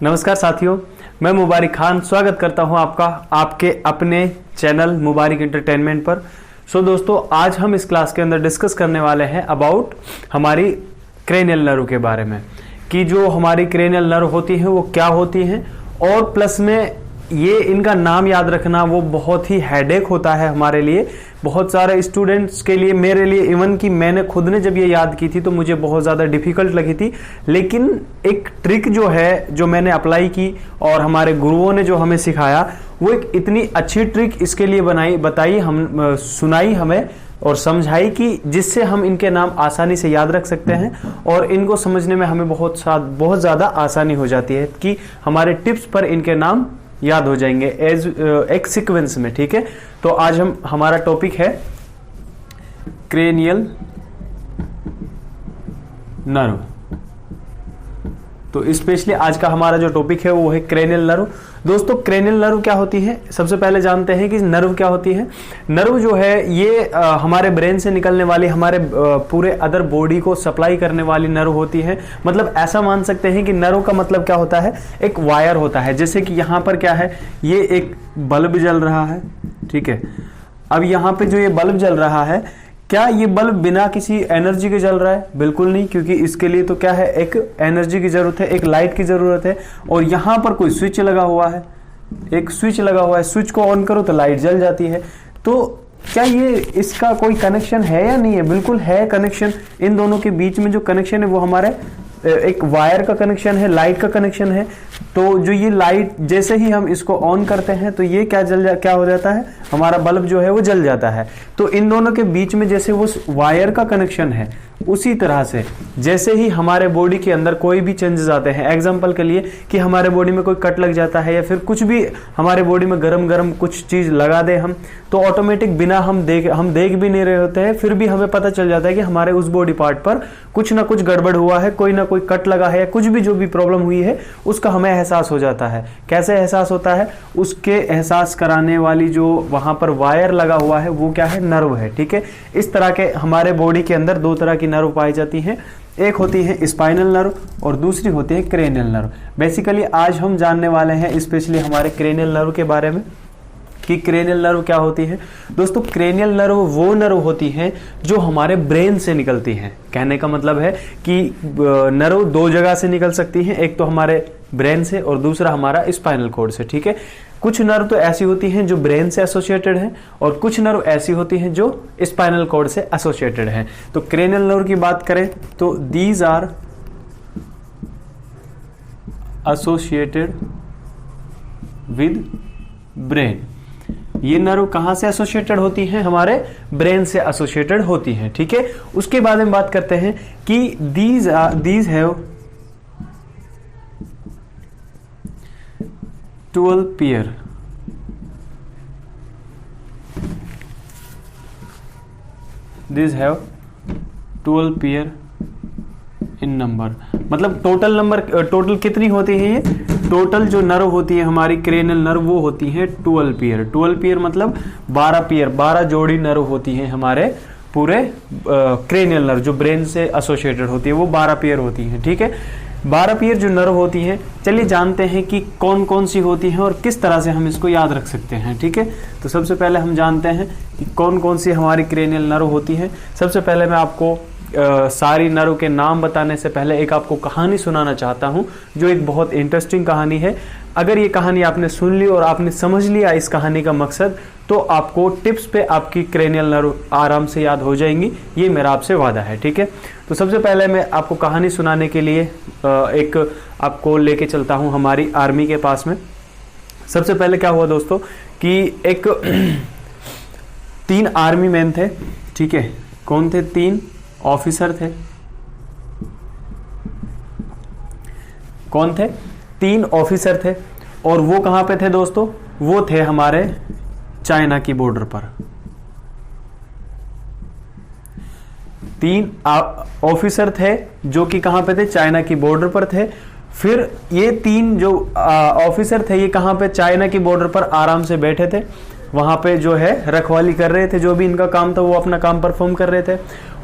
नमस्कार साथियों, मैं मुबारिक खान स्वागत करता हूं आपका आपके अपने चैनल मुबारिक एंटरटेनमेंट पर। दोस्तों, आज हम इस क्लास के अंदर डिस्कस करने वाले हैं अबाउट हमारी क्रेनियल नर्व के बारे में कि जो हमारी क्रेनियल नर्व होती हैं वो क्या होती हैं, और प्लस में ये इनका नाम याद रखना वो बहुत ही हेडेक होता है हमारे लिए, बहुत सारे स्टूडेंट्स के लिए, मेरे लिए इवन कि मैंने खुद ने जब ये याद की थी तो मुझे बहुत ज़्यादा डिफिकल्ट लगी थी। लेकिन एक ट्रिक जो है जो मैंने अप्लाई की और हमारे गुरुओं ने जो हमें सिखाया वो एक इतनी अच्छी ट्रिक इसके लिए सुनाई हमें और समझाई कि जिससे हम इनके नाम आसानी से याद रख सकते हैं और इनको समझने में हमें बहुत ज़्यादा आसानी हो जाती है कि हमारे टिप्स पर इनके नाम याद हो जाएंगे एक सीक्वेंस में। ठीक है, तो आज हमारा टॉपिक है क्रेनियल नर्व। तो स्पेशली आज का हमारा जो टॉपिक है वो है क्रेनियल नर्व। दोस्तों, क्रेनियल नर्व क्या होती है, सबसे पहले जानते हैं कि नर्व क्या होती है। नर्व जो है ये हमारे ब्रेन से निकलने वाली, हमारे पूरे अदर बॉडी को सप्लाई करने वाली नर्व होती है। मतलब ऐसा मान सकते हैं कि नर्व का मतलब क्या होता है, एक वायर होता है। जैसे कि यहाँ पर क्या है, ये एक बल्ब जल रहा है। ठीक है, अब यहाँ पे जो ये बल्ब जल रहा है, क्या ये बल्ब बिना किसी एनर्जी के जल रहा है? बिल्कुल नहीं, क्योंकि इसके लिए तो क्या है, एक एनर्जी की जरूरत है, एक लाइट की जरूरत है। और यहाँ पर कोई स्विच लगा हुआ है, एक स्विच लगा हुआ है, स्विच को ऑन करो तो लाइट जल जाती है। तो क्या ये इसका कोई कनेक्शन है या नहीं है? बिल्कुल है कनेक्शन। इन दोनों के बीच में जो कनेक्शन है वो हमारे एक वायर का कनेक्शन है, लाइट का कनेक्शन है। तो जो ये लाइट, जैसे ही हम इसको ऑन करते हैं तो ये क्या हो जाता है, हमारा बल्ब जो है वो जल जाता है। तो इन दोनों के बीच में जैसे वो वायर का कनेक्शन है, उसी तरह से जैसे ही हमारे बॉडी के अंदर कोई भी चेंजेस आते हैं, एग्जांपल के लिए कि हमारे बॉडी में कोई कट लग जाता है या फिर कुछ भी हमारे बॉडी में गरम गरम कुछ चीज लगा दे हम, तो ऑटोमेटिक बिना हम देख भी नहीं रहे होते हैं, फिर भी हमें पता चल जाता है कि हमारे उस बॉडी पार्ट पर कुछ ना कुछ गड़बड़ हुआ है, कोई ना कोई कट लगा है या कुछ भी जो भी प्रॉब्लम हुई है उसका हमें एहसास हो जाता है। कैसे एहसास होता है? उसके एहसास कराने वाली जो वहां पर वायर लगा हुआ है वो क्या है, नर्व है। ठीक है, इस तरह के हमारे बॉडी के अंदर दो तरह की नर्व पाई जाती हैं, एक होती है स्पाइनल नर्व और दूसरी होती है क्रेनियल नर्व। बेसिकली आज हम जानने वाले हैं स्पेशली हमारे क्रेनियल नर्व के बारे में कि क्रेनियल नर्व क्या होती है। दोस्तों, क्रेनियल नर्व वो नर्व होती है जो हमारे ब्रेन से निकलती हैं। कहने का मतलब है कि नर्व दो जगह से निकल सकती हैं, एक तो हमारे ब्रेन से और दूसरा हमारा स्पाइनल कॉर्ड से। ठीक है, कुछ नर्व तो ऐसी होती हैं जो ब्रेन से एसोसिएटेड हैं और कुछ नर्व ऐसी होती हैं जो स्पाइनल कॉर्ड से एसोसिएटेड हैं। तो क्रेनियल नर्व की बात करें तो these are associated with brain. ये नर्व कहां से एसोसिएटेड होती हैं? हमारे ब्रेन से एसोसिएटेड होती हैं। ठीक है, उसके बाद में बात करते हैं कि these have 12 pair. These have 12 pair in number. मतलब टोटल कितनी होती है ये? टोटल जो नर्व होती है हमारी क्रेनियल नर्व वो होती है 12 पेयर। 12 पेयर मतलब 12 पेयर, 12 जोड़ी नर्व होती हैं हमारे पूरे क्रेनियल नर्व जो ब्रेन से एसोसिएटेड होती है, वो 12 पेयर होती हैं। ठीक है, 12 पेयर जो नर्व होती हैं, चलिए जानते हैं कि कौन कौन सी होती हैं और किस तरह से हम इसको याद रख सकते हैं। ठीक है, तो सबसे पहले हम जानते हैं कि कौन कौन सी हमारी क्रेनियल नर्व होती हैं। सबसे पहले मैं आपको सारी नर्व के नाम बताने से पहले एक आपको कहानी सुनाना चाहता हूं, जो एक बहुत इंटरेस्टिंग कहानी है। अगर ये कहानी आपने सुन ली और आपने समझ लिया इस कहानी का मकसद, तो आपको टिप्स पे आपकी क्रेनियल नर्व आराम से याद हो जाएंगी, ये मेरा आपसे वादा है। ठीक है, तो सबसे पहले मैं आपको कहानी सुनाने के लिए एक आपको लेके चलता हूं हमारी आर्मी के पास में। सबसे पहले क्या हुआ दोस्तों कि एक 3 आर्मी मैन थे। ठीक है, कौन थे? 3 ऑफिसर थे। कौन थे? 3 ऑफिसर थे। और वो कहां पे थे दोस्तों? वो थे हमारे चाइना की बॉर्डर पर। 3 ऑफिसर थे जो कि कहां पे थे? चाइना की बॉर्डर पर थे। फिर ये 3 जो ऑफिसर थे ये कहां पे? चाइना की बॉर्डर पर आराम से बैठे थे, वहां पे जो है रखवाली कर रहे थे, जो भी इनका काम था वो अपना काम परफॉर्म कर रहे थे।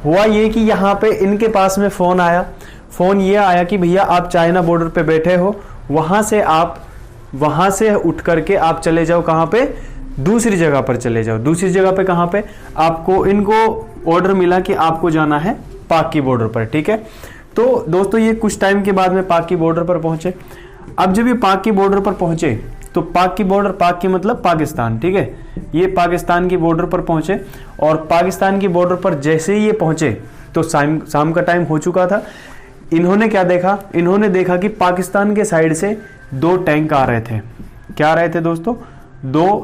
हुआ ये कि यहाँ पे इनके पास में फोन आया। फोन ये आया कि भैया आप चाइना बॉर्डर पे बैठे हो वहां से उठ करके आप चले जाओ कहां पे, दूसरी जगह पर चले जाओ। दूसरी जगह पे कहां पे, आपको इनको ऑर्डर मिला कि आपको जाना है पाक की बॉर्डर पर, ठीक है। तो दोस्तों ये कुछ टाइम के बाद में पाक की बॉर्डर पर पहुंचे। अब जब ये पाक की बॉर्डर पर पहुंचे तो पाक की बॉर्डर, पाक की मतलब पाकिस्तान, ठीक है, ये पाकिस्तान की बॉर्डर पर पहुंचे और पाकिस्तान की बॉर्डर पर जैसे ही ये पहुंचे तो शाम का टाइम हो चुका था। इन्होंने क्या देखा, इन्होंने देखा कि पाकिस्तान के साइड से 2 टैंक आ रहे थे। क्या आ रहे थे दोस्तों,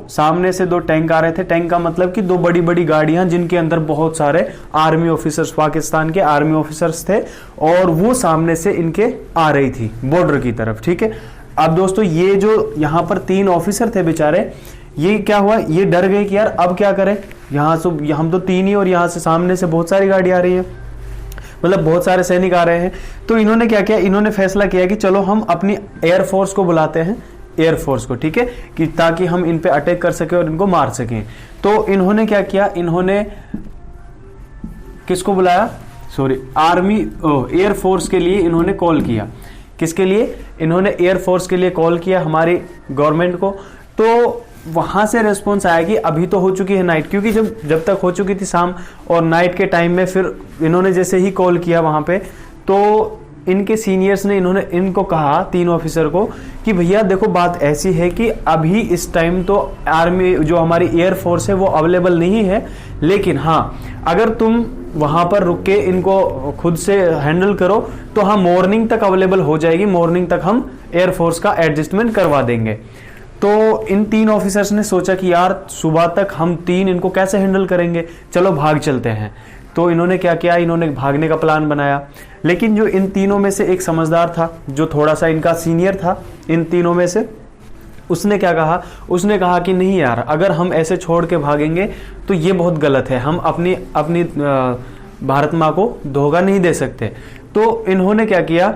सामने से 2 टैंक आ रहे थे। टैंक का मतलब कि 2 बड़ी बड़ी गाड़ियां जिनके अंदर बहुत सारे आर्मी ऑफिसर्स, पाकिस्तान के आर्मी ऑफिसर्स थे और वो सामने से इनके आ रही थी बॉर्डर की तरफ, ठीक है। अब दोस्तों ये जो यहाँ पर 3 ऑफिसर थे बेचारे, ये क्या हुआ, ये डर गए कि यार अब क्या करें, यहाँ से हम तो 3 ही और यहाँ से सामने से बहुत सारी गाड़ी आ रही है, मतलब बहुत सारे सैनिक आ रहे हैं। तो इन्होंने क्या किया, इन्होंने फैसला किया कि चलो हम अपनी एयरफोर्स को बुलाते हैं, एयरफोर्स को, ठीक है, कि ताकि हम इन पे अटैक कर सके और इनको मार सकें। तो इन्होंने क्या किया, इन्होंने किसको बुलाया, आर्मी एयरफोर्स के लिए इन्होंने कॉल किया। किसके लिए, इन्होंने एयरफोर्स के लिए कॉल किया हमारी गवर्नमेंट को। तो वहां से रिस्पॉन्स आया कि अभी तो हो चुकी है नाइट, क्योंकि जब तक हो चुकी थी शाम और नाइट के टाइम में फिर इन्होंने जैसे ही कॉल किया वहां पे, तो इनके सीनियर्स ने इनको कहा 3 ऑफिसर को कि भैया देखो बात ऐसी है कि अभी इस टाइम तो आर्मी जो हमारी एयरफोर्स है वो अवेलेबल नहीं है, लेकिन हाँ अगर तुम वहां पर रुक के इनको खुद से हैंडल करो तो हम मॉर्निंग तक अवेलेबल हो जाएगी, मॉर्निंग तक हम एयरफोर्स का एडजस्टमेंट करवा देंगे। तो इन 3 ऑफिसर्स ने सोचा कि यार सुबह तक हम 3 इनको कैसे हैंडल करेंगे, चलो भाग चलते हैं। तो इन्होंने क्या किया, इन्होंने भागने का प्लान बनाया। लेकिन जो इन तीनों में से एक समझदार था, जो थोड़ा सा इनका सीनियर था इन तीनों में से, उसने क्या कहा, उसने कहा कि नहीं यार, अगर हम ऐसे छोड़ के भागेंगे तो ये बहुत गलत है, हम अपनी भारत माँ को धोखा नहीं दे सकते। तो इन्होंने क्या किया,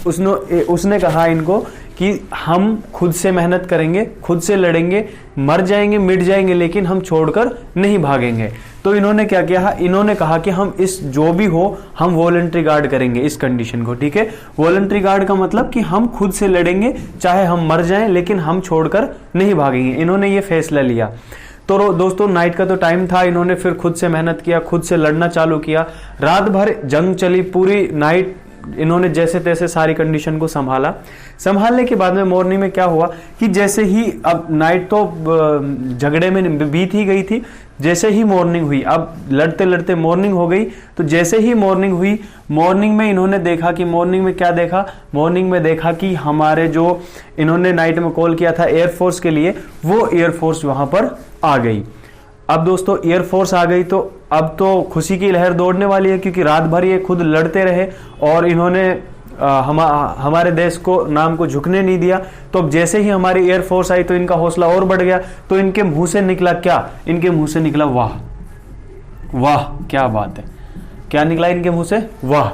उसने कहा इनको कि हम खुद से मेहनत करेंगे, खुद से लड़ेंगे, मर जाएंगे मिट जाएंगे, लेकिन हम छोड़कर नहीं भागेंगे। तो इन्होंने क्या किया, इन्होंने कहा कि हम इस जो भी हो हम वॉलंटरी गार्ड करेंगे इस कंडीशन को, ठीक है। वॉलंटरी गार्ड का मतलब कि हम खुद से लड़ेंगे, चाहे हम मर जाएं, लेकिन हम छोड़कर नहीं भागेंगे। इन्होंने ये फैसला लिया। तो दोस्तों नाइट का तो टाइम था, इन्होंने फिर खुद से मेहनत किया, खुद से लड़ना चालू किया। रात भर जंग चली, पूरी नाइट इन्होंने जैसे तैसे सारी कंडीशन को संभालने के बाद में मॉर्निंग में क्या हुआ कि जैसे ही, अब नाइट तो झगड़े में बीत ही गई थी, जैसे ही मॉर्निंग हुई, अब लड़ते लड़ते मॉर्निंग हो गई, तो जैसे ही मॉर्निंग हुई, मॉर्निंग में इन्होंने देखा कि मॉर्निंग में क्या देखा, मॉर्निंग में देखा कि हमारे जो इन्होंने नाइट में कॉल किया था एयरफोर्स के लिए, वो एयरफोर्स वहां पर आ गई। अब दोस्तों एयरफोर्स आ गई तो अब तो खुशी की लहर दौड़ने वाली है, क्योंकि रात भर ये खुद लड़ते रहे और इन्होंने हमारे देश को नाम को झुकने नहीं दिया। तो अब जैसे ही हमारी एयरफोर्स आई तो इनका हौसला और बढ़ गया। तो इनके मुंह से निकला क्या, इनके मुंह से निकला वाह, वाह क्या बात है। क्या निकला इनके मुंह से, वाह।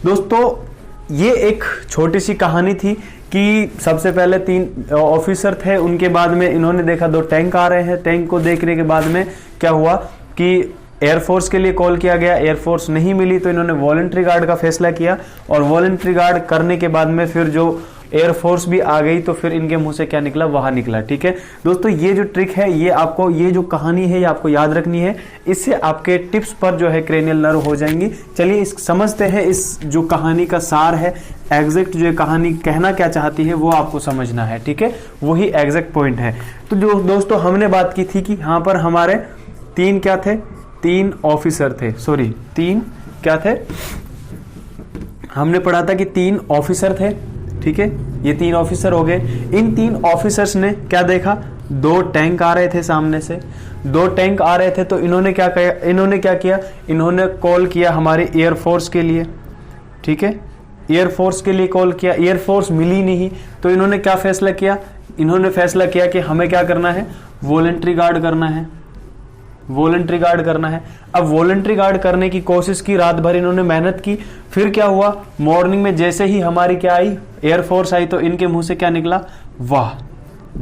दोस्तों ये एक छोटी सी कहानी थी कि सबसे पहले 3 ऑफिसर थे, उनके बाद में इन्होंने देखा 2 टैंक आ रहे हैं। टैंक को देखने के बाद में क्या हुआ कि एयरफोर्स के लिए कॉल किया गया, एयरफोर्स नहीं मिली तो इन्होंने वॉलंटरी गार्ड का फैसला किया, और वॉलंटरी गार्ड करने के बाद में फिर जो एयरफोर्स भी आ गई तो फिर इनके मुंह से क्या निकला, वहां निकला, ठीक है। दोस्तों ये जो ट्रिक है, ये आपको, ये जो कहानी है ये आपको याद रखनी है, इससे आपके टिप्स पर जो है क्रेनियल नर्व हो जाएंगी। चलिए समझते हैं इस जो कहानी का सार है, एग्जैक्ट जो कहानी कहना क्या चाहती है वो आपको समझना है, ठीक है, वही एग्जैक्ट पॉइंट है। तो जो दोस्तों हमने बात की थी कि यहाँ पर हमारे 3 क्या थे, 3 ऑफिसर थे, 3 क्या थे, हमने पढ़ा था कि 3 ऑफिसर थे, ठीक है। ये 3 ऑफिसर हो गए। इन 3 ऑफिसर्स ने क्या देखा, 2 टैंक आ रहे थे सामने से, 2 टैंक आ रहे थे। तो इन्होंने क्या किया, इन्होंने कॉल किया हमारी एयरफोर्स के लिए, ठीक है, एयरफोर्स के लिए कॉल किया। एयरफोर्स मिली नहीं तो इन्होंने क्या फैसला किया, इन्होंने फैसला किया कि हमें क्या करना है, वॉलंटरी गार्ड करना है, वॉलंटरी गार्ड करना है। अब वॉलंटरी गार्ड करने की कोशिश की, रात भर इन्होंने मेहनत की। फिर क्या हुआ, मॉर्निंग में जैसे ही हमारी क्या आई, एयरफोर्स आई, तो इनके मुंह से क्या निकला, वाह,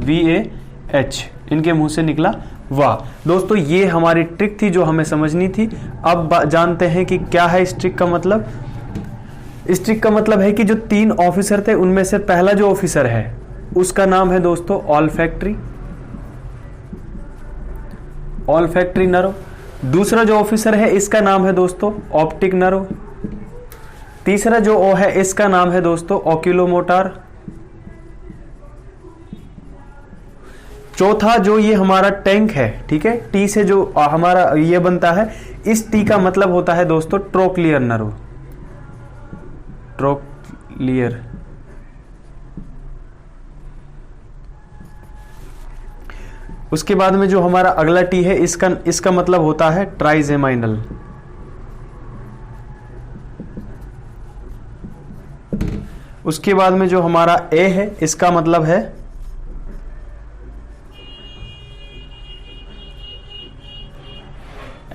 VAH, इनके मुंह से निकला वाह। दोस्तों ये हमारी ट्रिक थी जो हमें समझनी थी। अब जानते हैं कि क्या है इस ट्रिक का मतलब। स्टिक का मतलब है कि जो 3 ऑफिसर थे उनमें से पहला जो ऑफिसर है उसका नाम है दोस्तों ऑल्फैक्टरी नर्व। दूसरा जो ऑफिसर है इसका नाम है दोस्तों ऑप्टिक नर्व। तीसरा जो ओ है इसका नाम है दोस्तों ऑक्यूलोमोटर। चौथा जो ये हमारा टैंक है, ठीक है, टी से जो हमारा ये बनता है, इस टी का मतलब होता है दोस्तों ट्रोक्लियर नर्व, ट्रोक्लियर। उसके बाद में जो हमारा अगला टी है इसका मतलब होता है ट्राइजेमाइनल। उसके बाद में जो हमारा ए है इसका मतलब है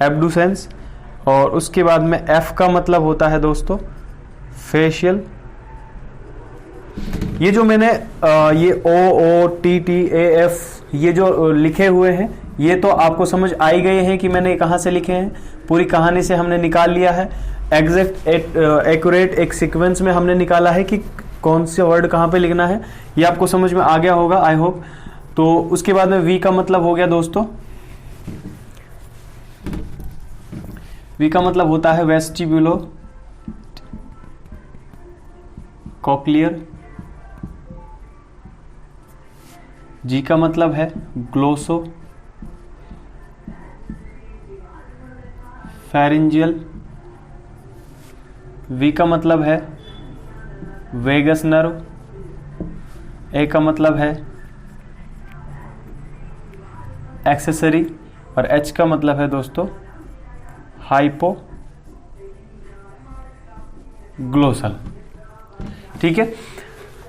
एब्डुसेंस। और उसके बाद में एफ का मतलब होता है दोस्तों फेशियल। ये जो मैंने ये O T T A F ये जो लिखे हुए हैं ये तो आपको समझ आ ही गए हैं कि मैंने कहां से लिखे हैं, पूरी कहानी से हमने निकाल लिया है। एग्जैक्ट एक्यूरेट एक सीक्वेंस में हमने निकाला है कि कौन से वर्ड कहां पे लिखना है, ये आपको समझ में आ गया होगा आई होप। तो उसके बाद में वी का मतलब हो गया दोस्तों, वी का मतलब होता है वेस्टिब्यूलो कॉक्लियर। जी का मतलब है ग्लोसो फेरिंजियल। वी का मतलब है वेगस नर्व। ए का मतलब है एक्सेसरी। और एच का मतलब है दोस्तों हाइपो ग्लोसल। ठीक है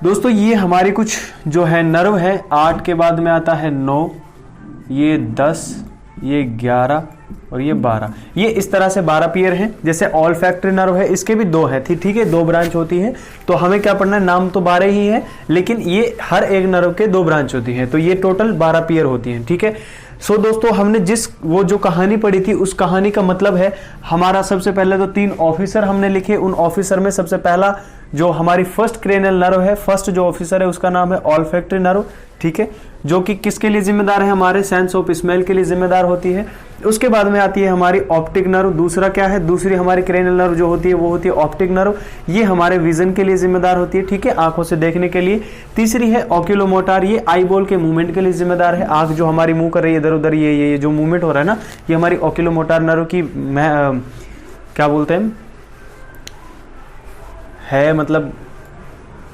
दोस्तों, ये हमारी कुछ जो है नर्व है। 8 के बाद में आता है 9, ये 10, ये 11 और ये 12। ये इस तरह से 12 पेयर हैं। जैसे ऑल्फैक्टरी नर्व है इसके भी 2 हैं, ठीक है, 2 ब्रांच होती है। तो हमें क्या पढ़ना है, नाम तो 12 ही है लेकिन ये हर एक नर्व के 2 ब्रांच होती है, तो ये टोटल 12 पेयर होती हैं। ठीक है, सो दोस्तों हमने वो जो कहानी पढ़ी थी उस कहानी का मतलब है हमारा सबसे पहले तो 3 ऑफिसर हमने लिखे। उन ऑफिसर में सबसे पहला जो हमारी फर्स्ट क्रेनियल नर्व है, फर्स्ट जो ऑफिसर है उसका नाम है ऑल्फैक्टरी नर्व। ठीक है, जो कि किसके लिए जिम्मेदार है, हमारे सेंस ऑफ स्मेल के लिए जिम्मेदार होती है। उसके बाद में आती है हमारी ऑप्टिक नर्व। दूसरा क्या है, दूसरी हमारी क्रेनियल नर्व जो होती है वो होती है ऑप्टिक नर्व, ये हमारे विजन के लिए जिम्मेदार होती है। ठीक है, आंखों से देखने के लिए। तीसरी है ऑक्यूलोमोटर, ये आई बॉल के मूवमेंट के लिए जिम्मेदार है। आंख जो हमारी मूव कर रही है इधर उधर, ये जो मूवमेंट हो रहा है ना, ये हमारी ऑक्यूलोमोटर नर्व की क्या बोलते हैं है, मतलब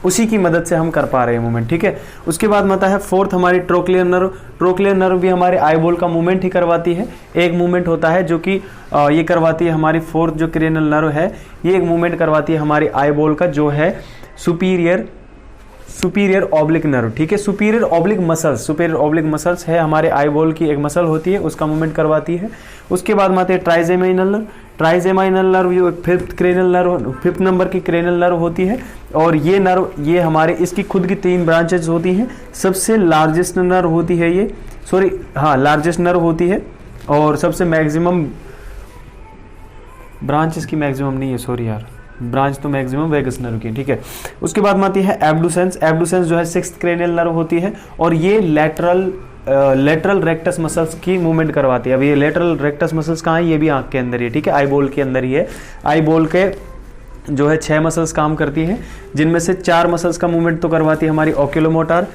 उसी की मदद से हम कर पा रहे हैं मूवमेंट। ठीक है, उसके बाद आता है फोर्थ हमारी ट्रोक्लियर नर्व। ट्रोक्लियर नर्व भी हमारे आई बॉल का मूवमेंट ही करवाती है। एक मूवमेंट होता है जो कि ये करवाती है हमारी फोर्थ जो क्रेनियल नर्व है, ये एक मूवमेंट करवाती है हमारी आई बॉल का, जो है सुपीरियर ऑब्लिक नर्व। ठीक है, सुपीरियर ऑब्लिक मसल्स है हमारे आई बॉल की एक मसल होती है, उसका मूवमेंट करवाती है। उसके बाद में आते हैं ट्राइजेमाइनल नर्व जो 5th नंबर की क्रेनियल नर्व होती है। और ये नर्व ये हमारे इसकी खुद की 3 ब्रांचेस होती हैं। सबसे लार्जेस्ट नर्व होती है ये, लार्जेस्ट नर्व होती है। और सबसे मैक्सिमम ब्रांच इसकी मैक्सिमम नहीं है, सॉरी यार, ब्रांच तो मैक्सिमम वेगस नर्व की। ठीक है, उसके बाद में आती है एब्डुसेंस। एब्डुसेंस जो है 6th क्रेनियल नर्व होती है और ये लेटरल रेक्टस मसल्स की मूवमेंट करवाती है। अब ये लेटरल रेक्टस मसल्स कहाँ है, ये भी आंख के अंदर ही है। ठीक है, आई बॉल के अंदर ही है। आई बॉल के जो है 6 मसल्स काम करती हैं, जिनमें से 4 मसल्स का मूवमेंट तो करवाती है हमारी ऑक्यूलोमोटर,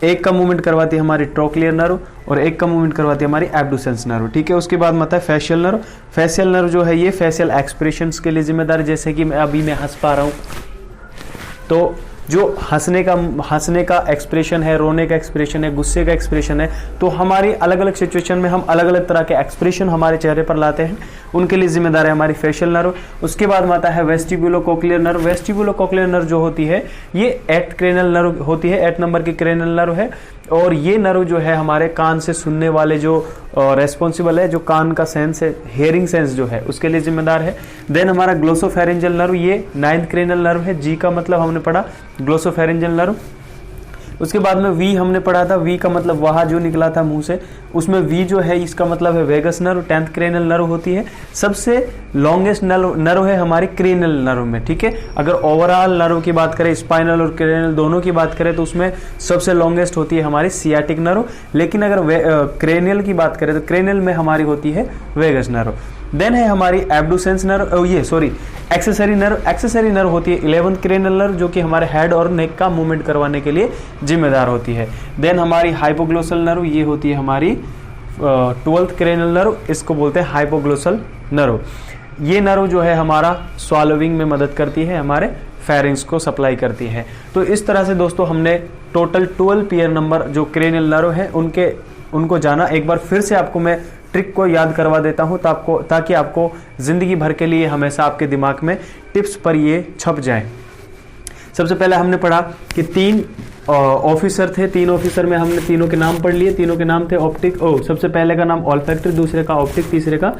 1 का मूवमेंट करवाती है हमारी ट्रोक्लियर नर्व और 1 का मूवमेंट करवाती है हमारी एब्डुसेंस नर्व। ठीक है, उसके बाद में आता है फेशियल नर्व। फेशियल नर्व जो है ये फेशियल एक्सप्रेशंस के लिए जिम्मेदार है। जैसे कि मैं हंस पा रहा हूँ, तो जो हंसने का एक्सप्रेशन है, रोने का एक्सप्रेशन है, गुस्से का एक्सप्रेशन है, तो हमारी अलग अलग सिचुएशन में हम अलग अलग तरह के एक्सप्रेशन हमारे चेहरे पर लाते हैं, उनके लिए जिम्मेदार है हमारी फेशियल नर्व। उसके बाद में आता है vestibulo cochlear nerve. Vestibulo cochlear nerve जो होती है ये 8th क्रेनियल नर्व होती है, 8 नंबर की क्रेनियल नर्व है। और ये नर्व जो है हमारे कान से सुनने वाले जो रेस्पॉन्सिबल है, जो कान का सेंस है, हेयरिंग सेंस जो है, उसके लिए जिम्मेदार है। देन हमारा ग्लोसोफेरेंजियल नर्व, ये 9th क्रेनियल नर्व है। जी का मतलब हमने पढ़ा ग्लोसोफेरेंजियल नर्व। उसके बाद में वी हमने पढ़ा था, वी का मतलब वहा जो निकला था मुंह से, उसमें वी जो है इसका मतलब है vagus nerve, 10th cranial nerve होती है, सबसे लॉन्गेस्ट नर्व है हमारी क्रेनियल नर्व में, ठीक है। अगर ओवरऑल नर्व की बात करें, स्पाइनल और क्रेनियल दोनों की बात करें, तो उसमें सबसे लॉन्गेस्ट होती है हमारी सियाटिक नर्व, लेकिन अगर क्रेनियल की बात करें तो क्रेनियल में हमारी होती है वेगस नर्व। देन है हमारी abducens nerve, accessory nerve. Accessory nerve होती है 11th क्रेनियल नर्व, जो कि हमारे हेड और नेक का मूवमेंट करवाने के लिए जिम्मेदार होती है। देन हमारी हाइपोग्लोसल नर्व, ये होती है हमारी 12th क्रेनियल नर्व, इसको बोलते हैं हाइपोग्लोसल नर्व। ये नर्व जो है हमारा स्वालोविंग में मदद करती है, हमारे फेरिंग्स को सप्लाई करती है। तो इस तरह से दोस्तों हमने टोटल 12 पेयर नंबर जो क्रेनियल नर्व है उनको जाना। एक बार फिर से आपको मैं ट्रिक को याद करवा देता हूं ताकि आपको जिंदगी भर के लिए हमेशा आपके दिमाग में टिप्स पर ये छप जाए। सबसे पहले हमने पढ़ा कि 3 ऑफिसर थे, 3 ऑफिसर में हमने तीनों के नाम पढ़ लिए। तीनों के नाम थे सबसे पहले का नाम ऑल्फैक्टरी, दूसरे का ऑप्टिक, तीसरे का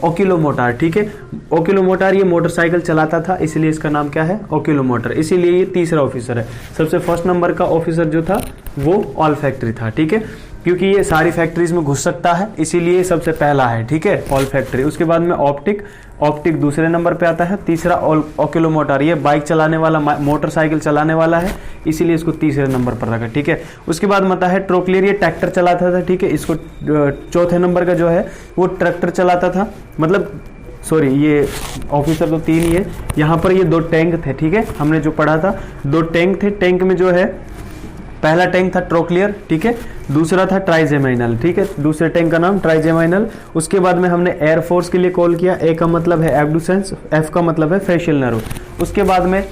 ओक्यूलोमोटर, ठीक है। ओक्यूलोमोटर ये मोटरसाइकिल चलाता था, इसीलिए इसका नाम क्या है, ओक्यूलोमोटर, इसीलिए ये तीसरा ऑफिसर है। सबसे फर्स्ट नंबर का ऑफिसर जो था वो ऑल्फैक्टरी था, ठीक है, क्योंकि ये सारी फैक्ट्रीज में घुस सकता है, इसीलिए सबसे पहला है, ठीक है, ऑल्फैक्टरी। उसके बाद में ऑप्टिक दूसरे नंबर पे आता है। तीसरा ओक्यूलोमोटर, ये बाइक चलाने वाला, मोटरसाइकिल चलाने वाला है, इसीलिए इसको तीसरे नंबर पर रखा, ठीक है। उसके बाद आता है ट्रोक्लियर, ये ट्रैक्टर चलाता था, ठीक है, इसको चौथे नंबर का जो है वो ट्रैक्टर चलाता था, मतलब सॉरी ये ऑफिसर तो 3 ही है, यहाँ पर ये 2 टैंक थे, ठीक है, हमने जो पढ़ा था 2 टैंक थे। टैंक में जो है पहला टैंक था ट्रोक्लियर, ठीक है, दूसरा था ट्राइजेमाइनल, ठीक है, दूसरे टैंक का नाम ट्राइजेमाइनल। उसके बाद में हमने एयरफोर्स के लिए कॉल किया, ए का मतलब है एब्डुसेंस, एफ का मतलब है फेशियल नर्व। उसके बाद में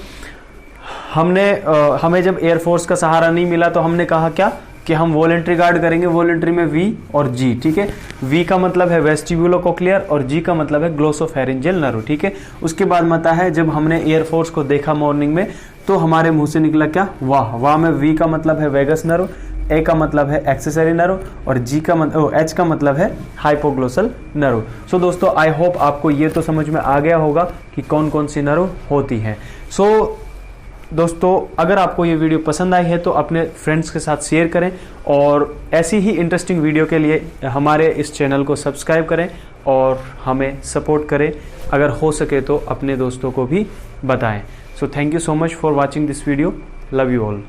हमें जब एयरफोर्स का सहारा नहीं मिला तो हमने कहा क्या कि हम वॉलेंट्री गार्ड करेंगे। वॉलेंट्री में वी और जी, ठीक है, वी का मतलब है वेस्टिब्यूलोकोक्लियर और जी का मतलब है ग्लोसोफेरिंजियल नर्व, ठीक है। उसके बाद आता है जब हमने एयरफोर्स को देखा मॉर्निंग में तो हमारे मुंह से निकला क्या, वाह में वी का मतलब है वेगस नर्व, ए का मतलब है एक्सेसरी नर्व और एच का मतलब है हाइपोग्लोसल नर्व। सो दोस्तों आई होप आपको ये तो समझ में आ गया होगा कि कौन कौन सी नर्व होती है। सो दोस्तों अगर आपको ये वीडियो पसंद आई है तो अपने फ्रेंड्स के साथ शेयर करें और ऐसी ही इंटरेस्टिंग वीडियो के लिए हमारे इस चैनल को सब्सक्राइब करें और हमें सपोर्ट करें। अगर हो सके तो अपने दोस्तों को भी बताएं। So thank you so much for watching this video. Love you all.